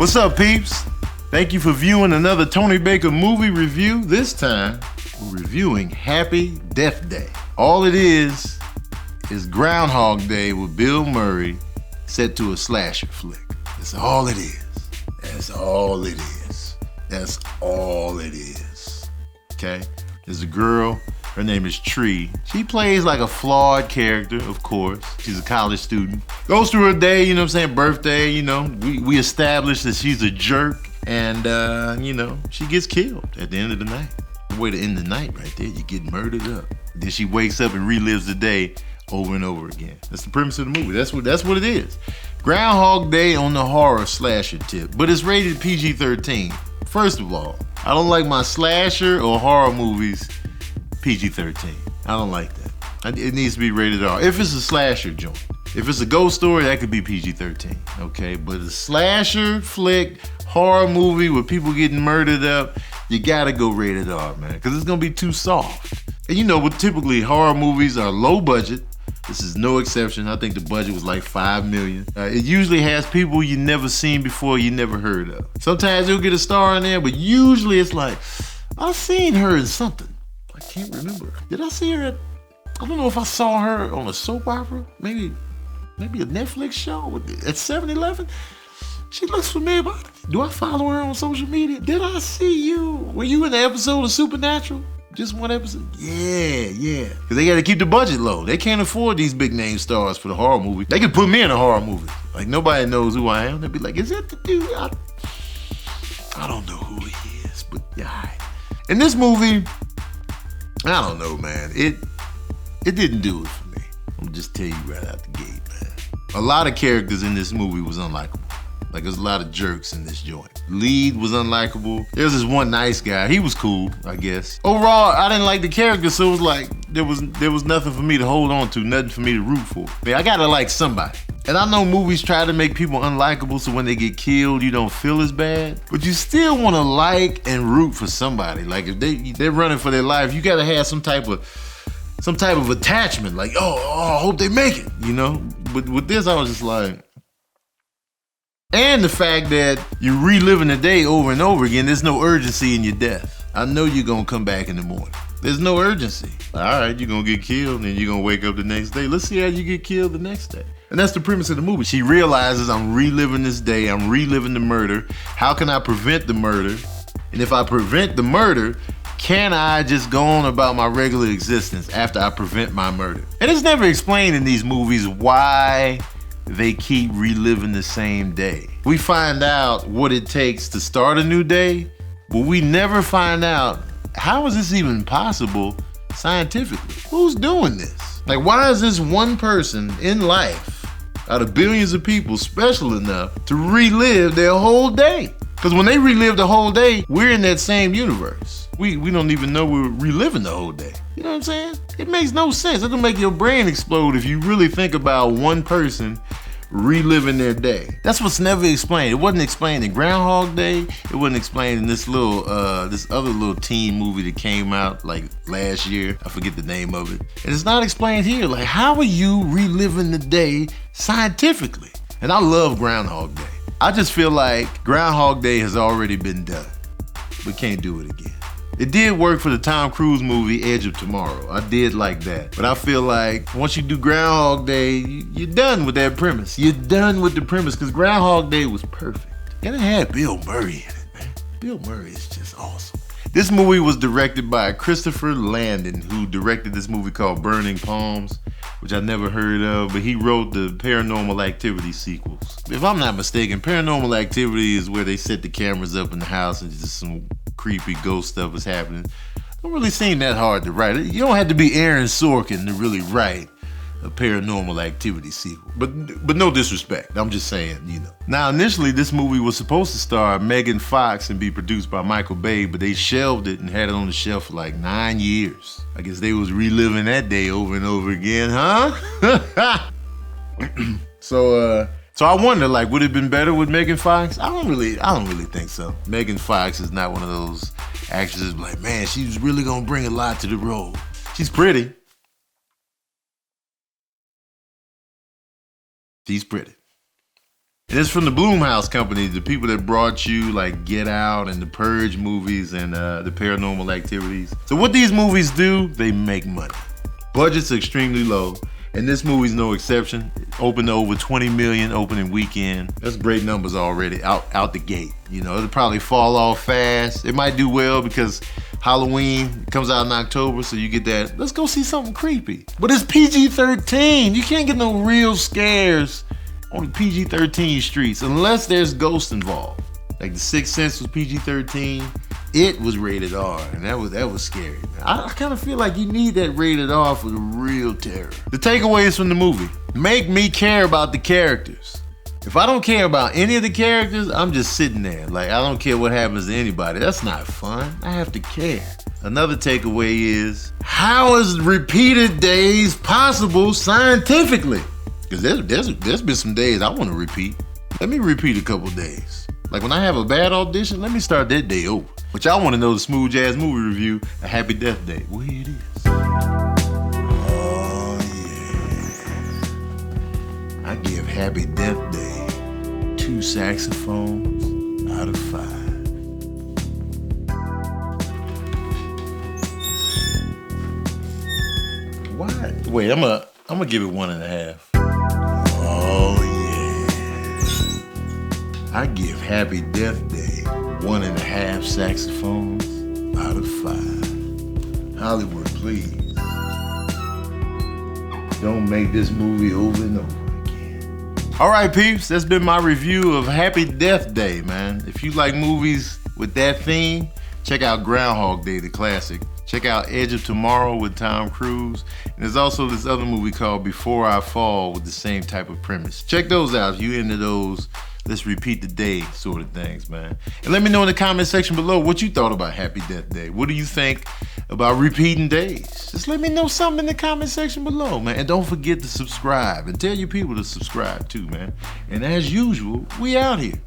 What's up, peeps? Thank you for viewing another Tony Baker movie review. This time, we're reviewing Happy Death Day. All it is Groundhog Day with Bill Murray set to a slasher flick. That's all it is. That's all it is. That's all it is. Okay? There's a girl. Her name is Tree. She plays like a flawed character, of course. She's a college student. Goes through her day, you know what I'm saying, birthday, you know. We established that she's a jerk and, she gets killed at the end of the night. The way to end the night right there, you get murdered up. Then she wakes up and relives the day over and over again. That's the premise of the movie. That's what it is. Groundhog Day on the horror slasher tip, but it's rated PG-13. First of all, I don't like my slasher or horror movies PG-13. I don't like that. It needs to be rated R. If it's a slasher joint. If it's a ghost story, that could be PG-13, okay? But a slasher flick, horror movie with people getting murdered up, you gotta go rated R, man, because it's gonna be too soft. And you know, what typically horror movies are low budget. This is no exception. I think the budget was like $5 million. It usually has people you never seen before, you never heard of. Sometimes you'll get a star in there, but usually it's like, I've seen her in something. I can't remember. Did I see her I don't know if I saw her on a soap opera, maybe a Netflix show at 7-Eleven. She looks familiar, but do I follow her on social media? Did I see you? Were you in the episode of Supernatural? Just one episode? Yeah. Because they got to keep the budget low. They can't afford these big name stars for the horror movie. They could put me in a horror movie. Like, nobody knows who I am. They'd be like, is that the dude? I don't know who he is, but yeah. All right. In this movie, I don't know, man. It didn't do it for me. I'm gonna just tell you right out the gate, man. A lot of characters in this movie was unlikable. Like, there's a lot of jerks in this joint. Lead was unlikable. There was this one nice guy. He was cool, I guess. Overall, I didn't like the character, so it was like there was nothing for me to hold on to, nothing for me to root for. Man, I gotta like somebody. And I know movies try to make people unlikable so when they get killed, you don't feel as bad. But you still want to like and root for somebody. Like, if they're running for their life, you gotta have some type of attachment. Like, oh, I hope they make it, you know? But with this, I was just like, and the fact that you're reliving the day over and over again, there's no urgency in your death. I know you're gonna come back in the morning. There's no urgency. All right, you're gonna get killed and then you're gonna wake up the next day. Let's see how you get killed the next day. And that's the premise of the movie. She realizes, I'm reliving this day, I'm reliving the murder. How can I prevent the murder? And if I prevent the murder, can I just go on about my regular existence after I prevent my murder? And it's never explained in these movies why they keep reliving the same day. We find out what it takes to start a new day, but we never find out how is this even possible scientifically? Who's doing this? Like, why is this one person in life out of billions of people special enough to relive their whole day? Because when they relive the whole day, we're in that same universe. We don't even know we're reliving the whole day. You know what I'm saying? It makes no sense. It'll make your brain explode if you really think about one person reliving their day. That's what's never explained. It wasn't explained in Groundhog Day. It wasn't explained in this other little teen movie that came out like last year. I forget the name of it. And it's not explained here. Like, how are you reliving the day scientifically? And I love Groundhog Day. I just feel like Groundhog Day has already been done. We can't do it again. It did work for the Tom Cruise movie Edge of Tomorrow. I did like that. But I feel like once you do Groundhog Day, you're done with that premise. You're done with the premise because Groundhog Day was perfect. And it had Bill Murray in it, man. Bill Murray is just awesome. This movie was directed by Christopher Landon, who directed this movie called Burning Palms, which I never heard of, but he wrote the Paranormal Activity sequels. If I'm not mistaken, Paranormal Activity is where they set the cameras up in the house and just some creepy ghost stuff is happening. Don't really seem that hard to write. You don't have to be Aaron Sorkin to really write a Paranormal Activity sequel. But no disrespect. I'm just saying, you know. Now, initially, this movie was supposed to star Megan Fox and be produced by Michael Bay, but they shelved it and had it on the shelf for like 9 years. I guess they was reliving that day over and over again, huh? So I wonder, like, would it have been better with Megan Fox? I don't really think so. Megan Fox is not one of those actresses like, man, she's really gonna bring a lot to the role. She's pretty. She's pretty. And it's from the Blumhouse company, the people that brought you like Get Out and the Purge movies and the Paranormal Activities. So what these movies do, they make money. Budget's extremely low, and this movie's no exception. Opened to over 20 million opening weekend. That's great numbers already out the gate. You know, it'll probably fall off fast. It might do well because Halloween comes out in October, so you get that, let's go see something creepy. But it's PG-13. You can't get no real scares on the PG-13 streets unless there's ghosts involved. Like The Sixth Sense was PG-13. It was rated R, and that was scary. I kind of feel like you need that rated R for the real terror. The takeaways from the movie: make me care about the characters. If I don't care about any of the characters, I'm just sitting there. Like, I don't care what happens to anybody. That's not fun. I have to care. Another takeaway is, how is repeated days possible scientifically? Because there's been some days I want to repeat. Let me repeat a couple days. Like when I have a bad audition, let me start that day over. But y'all want to know the Smooth Jazz movie review, A Happy Death Day. Well, here it is. Oh, yeah. I give Happy Death Day 2 saxophones out of 5. What? Wait, I'm gonna give it 1.5. Oh, yeah. I give Happy Death Day 1.5 saxophones out of 5. Hollywood, please. Don't make this movie over and over again. All right, peeps, that's been my review of Happy Death Day, man. If you like movies with that theme, check out Groundhog Day, the classic. Check out Edge of Tomorrow with Tom Cruise. And there's also this other movie called Before I Fall with the same type of premise. Check those out if you into those let's repeat the day sort of things, man. And let me know in the comment section below what you thought about Happy Death Day. What do you think about repeating days? Just let me know something in the comment section below, man. And don't forget to subscribe and tell your people to subscribe too, man. And as usual, we out here.